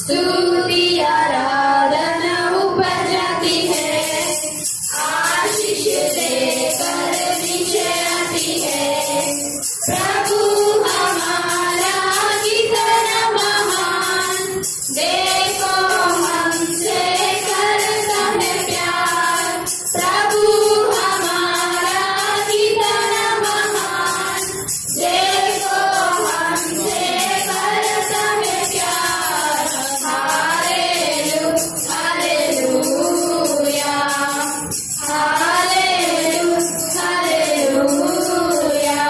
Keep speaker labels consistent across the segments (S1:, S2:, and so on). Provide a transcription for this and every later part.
S1: स्तुति आराधना ऊपर जाती है, आशीष देकर नीचे आती है। प्रभु हमारा कितना महान, देखो हमसे करता है प्यार। प्रभु हमारा कितना महान, देखो हमसे करता है प्यार। Hallelujah hallelujah hallelujah.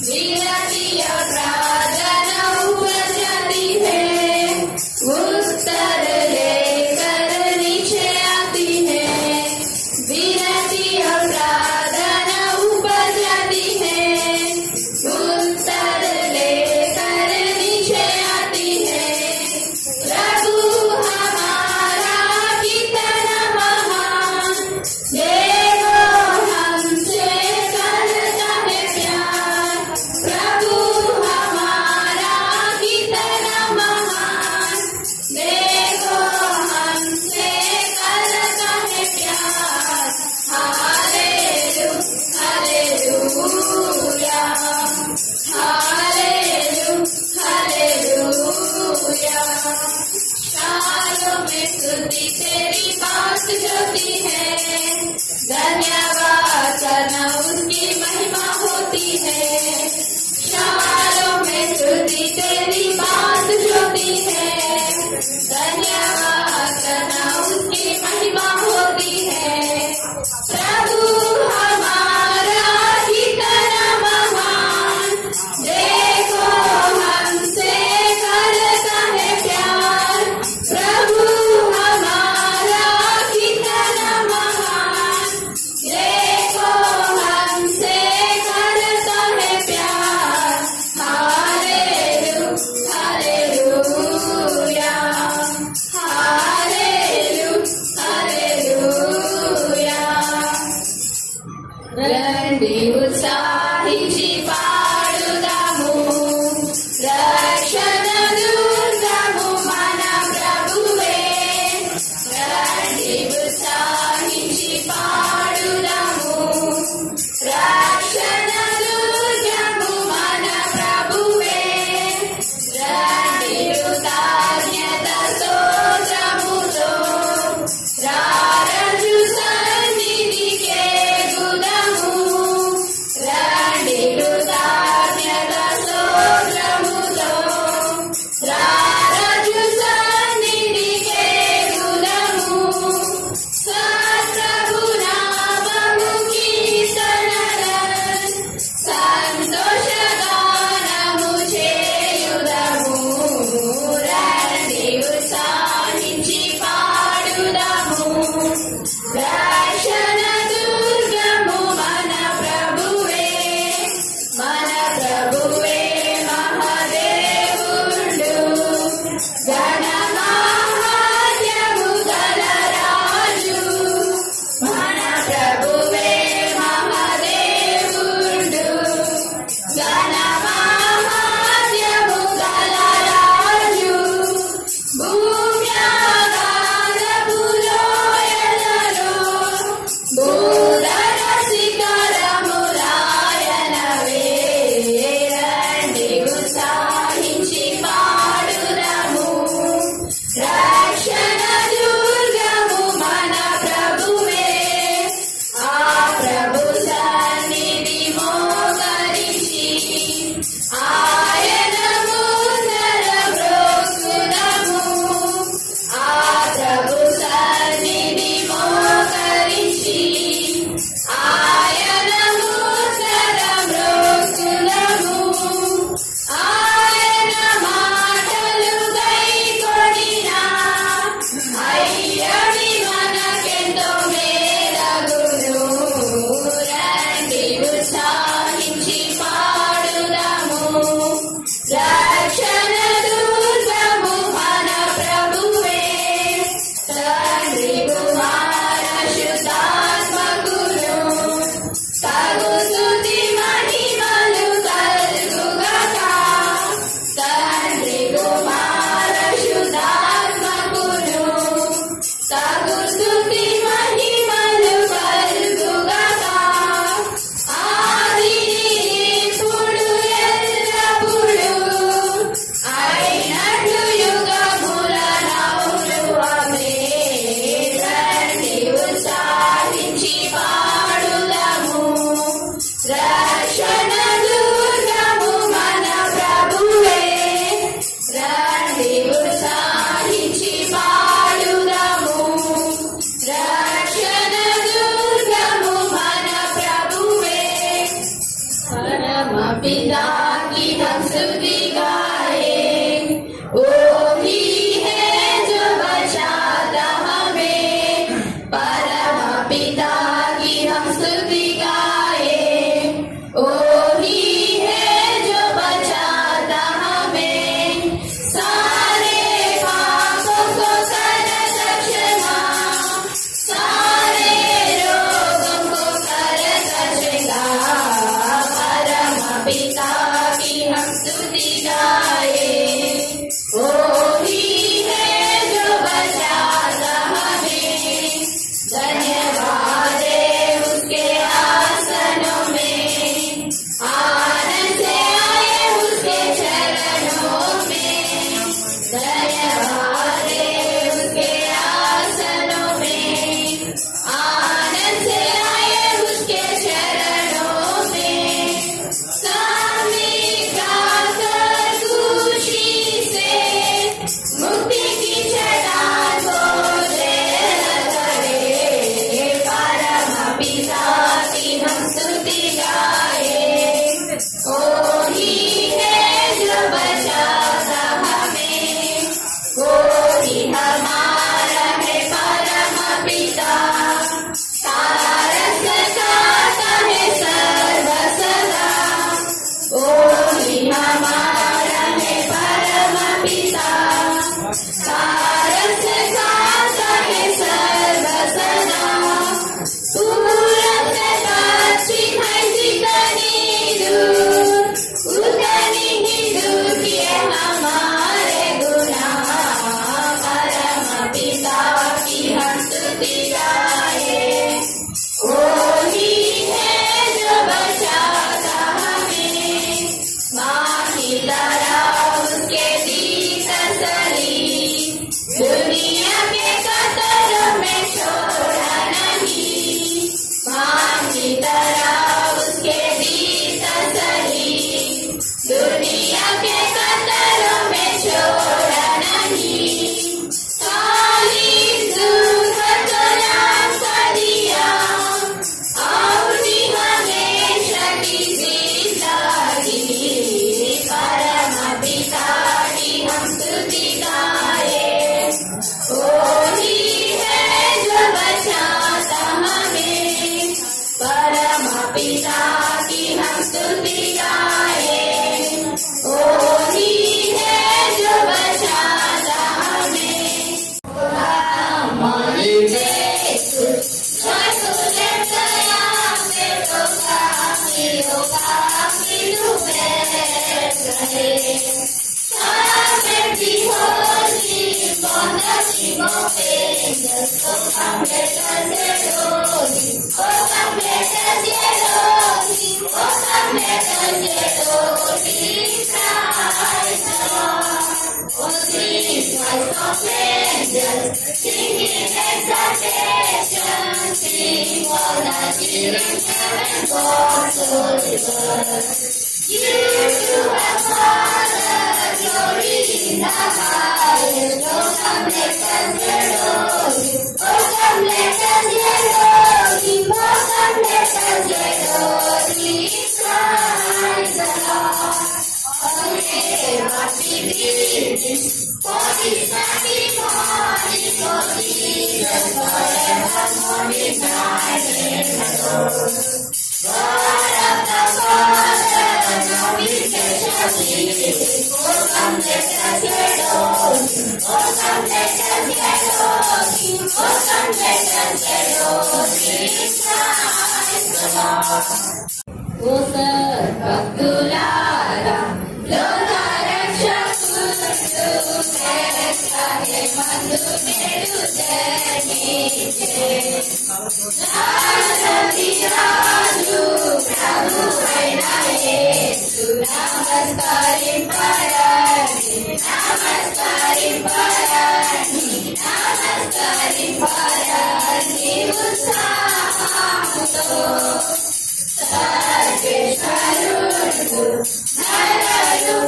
S1: विनती और प्रार्थना ऊपर जाती है, उत्तर लेकर नीचे आती है। विनती और प्रार्थना ऊपर जाती है, उत्तर लेकर नीचे आती है। प्रभु हमारा कितना महान, देखो हमसे करता है प्यार। प्रभु हमारा कितना महान, देखो हमसे करता है प्यार। Hallelujah hallelujah hallelujah. शालों में स्तुति तेरी बात होती है, धन्यवाद करना उसकी महिमा होती है। शालों में स्तुति तेरी बात होती है, धन्यवाद करना उसकी महिमा होती है। प्रभु हमारा कितना महान, देखो हमसे करता है प्यार। प्रभु हमारा कितना महान, देखो हमसे करता है प्यार। हालेलुया हालेलुया हालेलुया कारक से गाता है सर्व सदा पूरब से पश्चिम है जितनी दूर उतनी ही दूर किए हमारे गुनाह परम पिता की हम स्तुति गाए वही है जो बचाता हमें माँ की तरह उसके दी तसल्ली दुनिया के कतरों में छोड़ा नहीं माँ की तरह उसके दी तसल्ली दुनिया के कतरों में छोड़ा नहीं खाली दूर नाम का दिया और हमेशा की जिंदगी परम पिता की हम स्तुति गाए वही है जो बचाता हमें परम पिता की हम स्तुति गाए वही है जो बचाता हमें हमारी భక్తులారా లోక రక్షకుడు కహే మందు మేరు జనిచే రాజు ప్రభు అయిన యేసు నమస్కరింపరండి నమస్కరింపరండి ఉత్సాహముతో సర్వేశ్వరుడు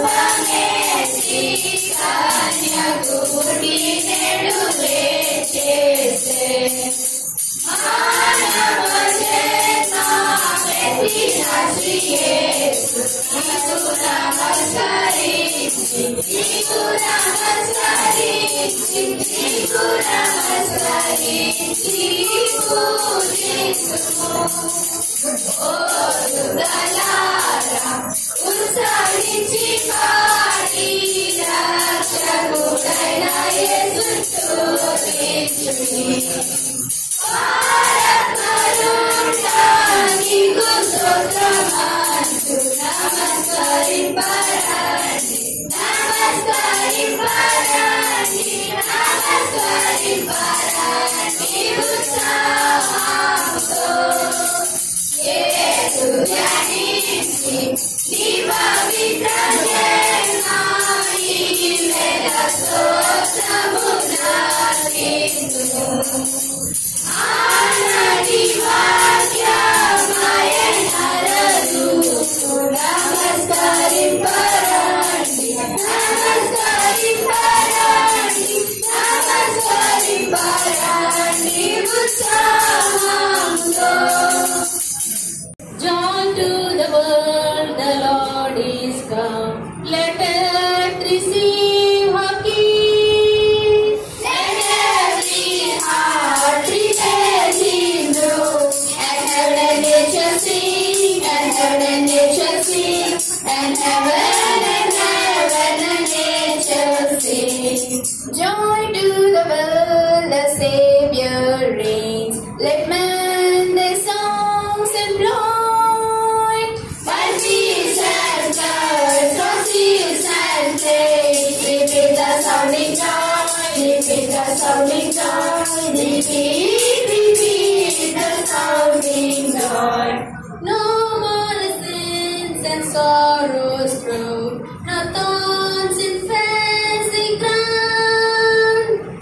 S1: నరరూపమేసి కన్యకుడి నేడు చేసే మానవ జన్మ పెట్టిన శ్రీ యేసు నీకు నమస్కరించి పూజించుము ఉత్సహించి పాడి రక్షకుడైన యేసుని స్తుతించుడి పారకరుడా నీకు స్తోత్రమంటూ నమస్కరింపరండి ఉత్సాహముతో యేసు ధ్యానించి నీ పవిత్ర జన్మాయి వేద స్తోత్రము గావింతుము Joy to the world, the Savior reigns. Let men their songs employ. While seas and birds, crosses and plays, repeat the sounding joy, repeat the sounding joy, repeat the sounding joy. No more sins and sorrows prove, no thorns in fancy crown.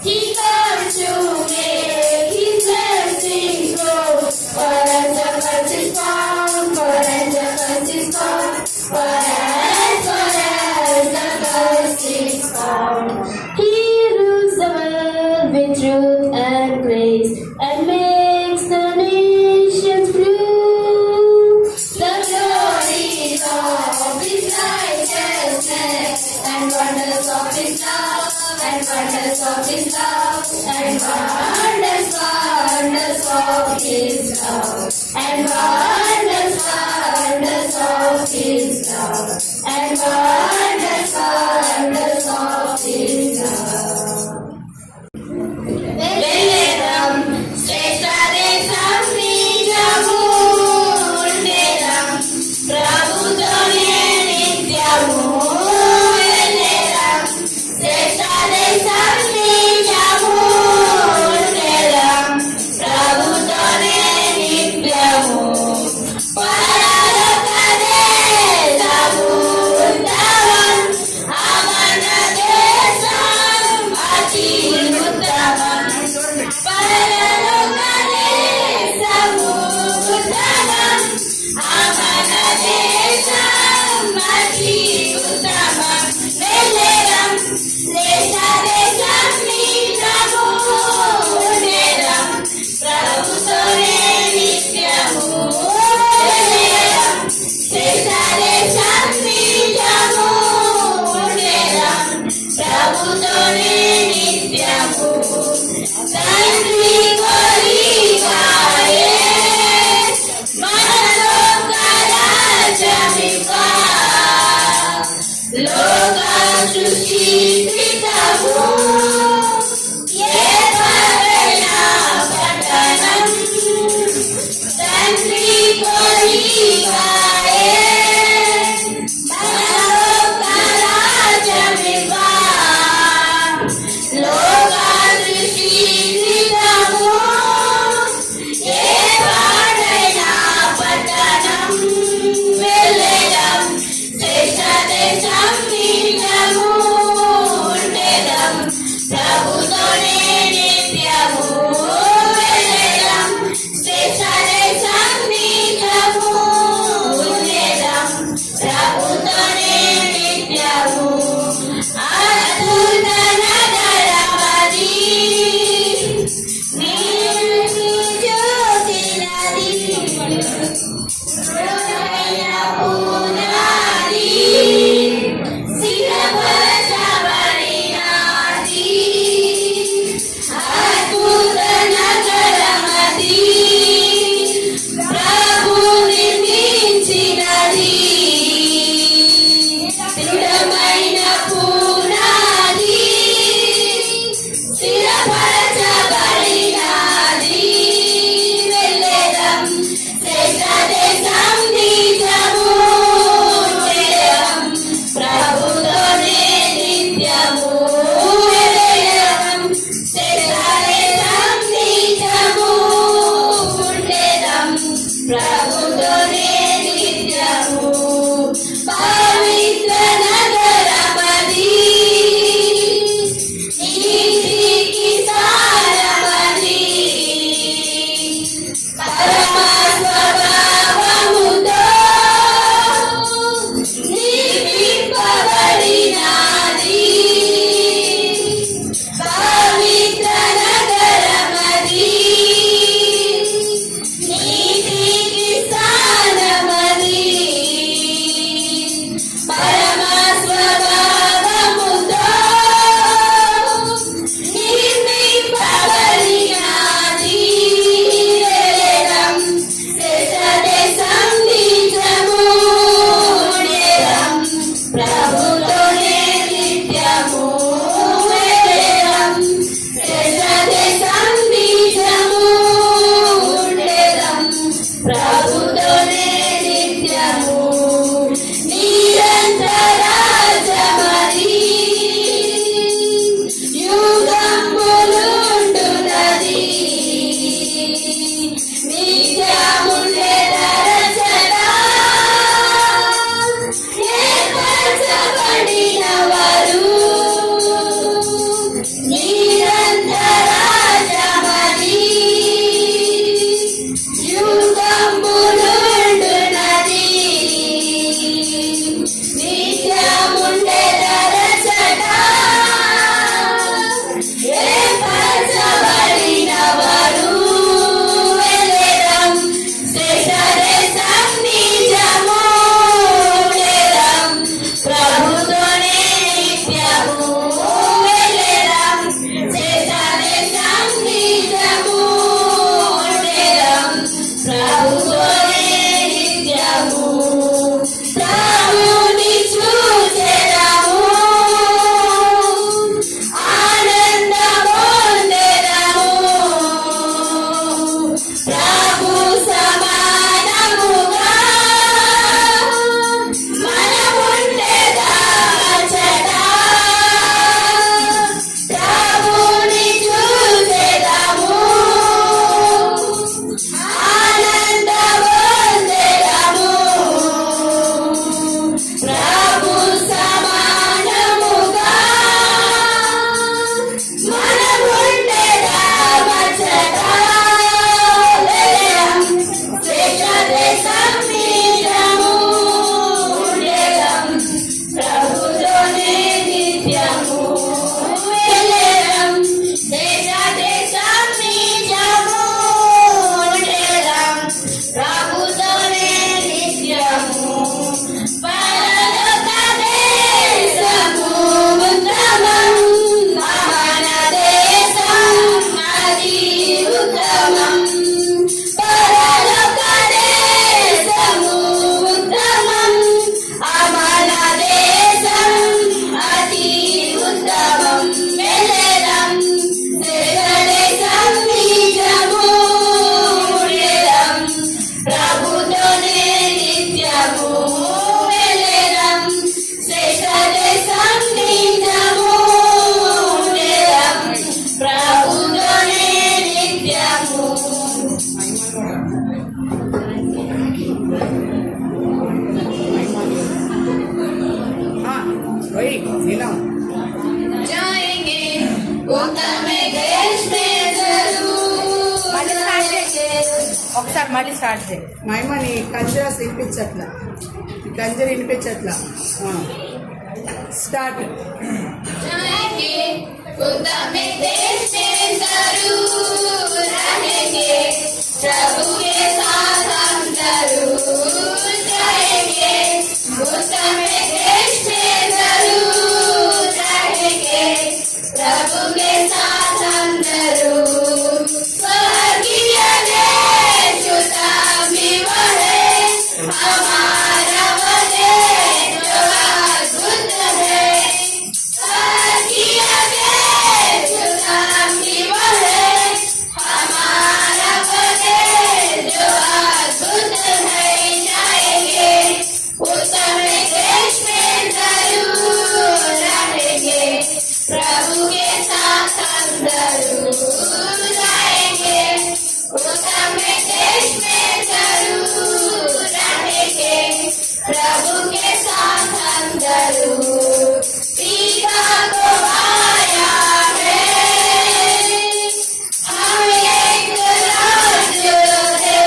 S1: He comes to make his blessings grow. Forever is found, forever is found, forever the curse is found. He rules the world with truth and grace, and makes the nations blue. The glories of his righteousness, and wonders of his love, and wonders of his love, and wonders of his love, and wonders of his love, and wonders of his love. Veneram, Shrestha Desam Nijamu Underam, Prabhu Tone Nityamu Veneram, Shrestha Desam Nijamu Underam, Prabhu Tone Nityamu Paralokade Samu Undavan, Amana Desam Ati Uttaman, Paralokade Samu Uttaman, Amana Desam Ati Uttaman. Veneram, Shrestha Desam Nijamu Underam, Prabhu Tone Nityamu Veneram, Shrestha Desam Nijamu Underam, Prabhu Tone Nityamu. Tandri Korigaye, Manalokarajamika, Loka Srushti Kritamu, Yevavena Patanam. Tandri Korigaye, Manalokarajamika, Loka Srushti Kritamu, Yevavena Patanam. Veneram, Shrestha Desam Nijamu Underam, Prabhu Tone Nityamu Veneram, Shrestha Desam Nijamu Underam, Prabhu Tone Nityamu. Adhuta Nagaravadi, Nirni Jyoti Nadi, Raya Punari, Siravarasavarinadi,
S2: ఒకసారి మళ్ళీ start చేయి.
S3: మైమని కంజర వినిపించట్లా, కంజర వినిపించట్లా. Start.
S1: जाएंगे खुदा में देश में जरूर रहेंगे, प्रभु के साथ हम जरूर जाएंगे। खुदा में देश में जरूर रहेंगे, प्रभु के साथ हम जरूर। स्वर्गीय देश खुदा भी वह है, हमारा वह देश जो अद्भुत है। प्रभु के साथ हम जरूर जाएंगे, उत्तम देश में जरूर रहेंगे। प्रभु के साथ हम जरूर पिता को आया है, हम एक राज्य दे,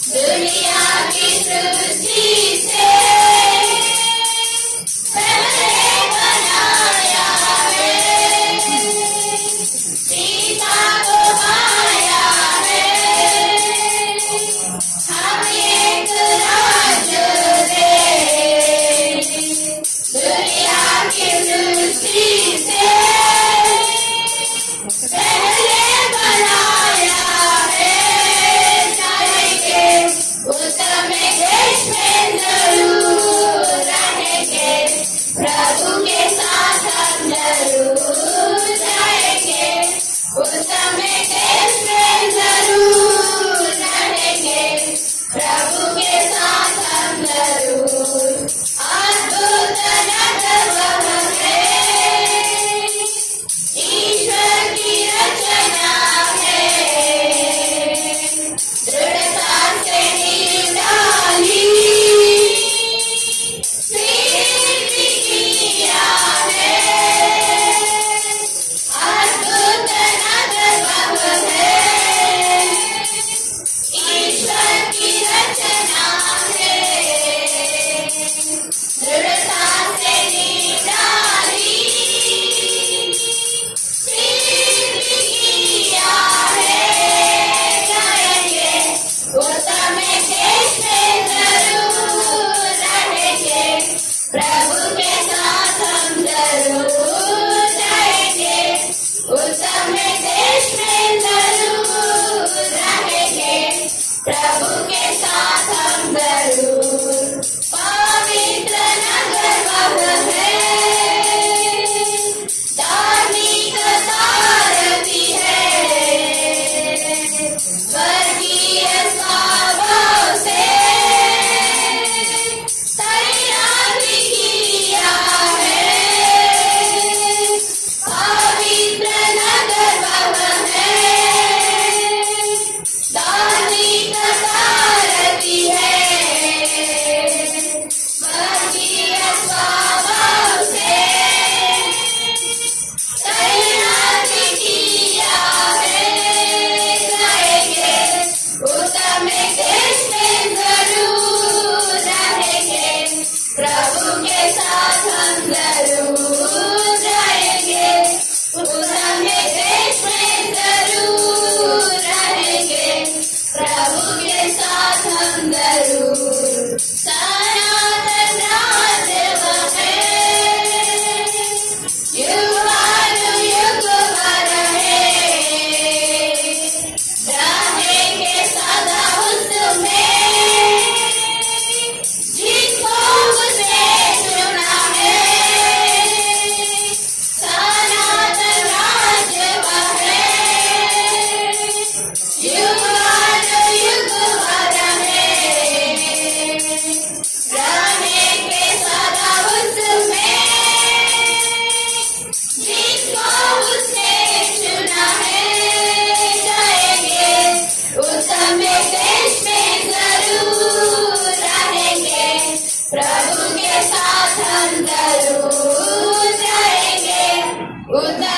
S1: दुनिया की सृष्टि से पहले बनाया है। पिता को आया है, हम एक राज्य दे, दुनिया की सृष्टि से पहले बनाया है। जाएंगे उत्तम देश में जरूर रहेंगे, प्रभु के साथ हम जरूर जाएंगे। उत्तम देश में जरूर रहेंगे, प्रभु के साथ हम जरूर। अद्भुत नगर वह है, ईश्वर की रचना है, दृढ़ता से नींव डाली, सिद्ध किया है। अद्भुत नगर वह है, ईश्वर की रचना है, दृढ़ता से नींव डाली, सिद्ध किया है। जाएंगे उत्तम देश में जरूर रहेंगे, प्रभु के साथ हम जरूर जाएंगे। उत्तम देश में जरूर रहेंगे, प्रभु के साथ हम जरूर। पवित्र नगर वह है, धार्मिकता रहती है, स्वर्गीय स्वभाव से तैयारी किया है। पवित्र नगर वह है, धार्मिकता रहती है, स्वर्गीय स्वभाव से तैयारी किया है। जाएंगे उत्तम देश में जरूर रहेंगे, प्रभु के साथ हम जरूर जाएंगे। उत्तम देश में जरूर रहेंगे, प्रभु के साथ हम जरूर। सनातन राज्य वह है, युगानुयुग भर है, रहेंगे सदा उसमें, जिसको उसने चुना है। सनातन राज्य वह है, युगानुयुग भर है, रहेंगे सदा उसमें, जिसको उसने चुना है। जाएंगे उत्तम देश में जरूर रहेंगे, प्रभु के साथ हम जरूर जाएंगे। उत्तम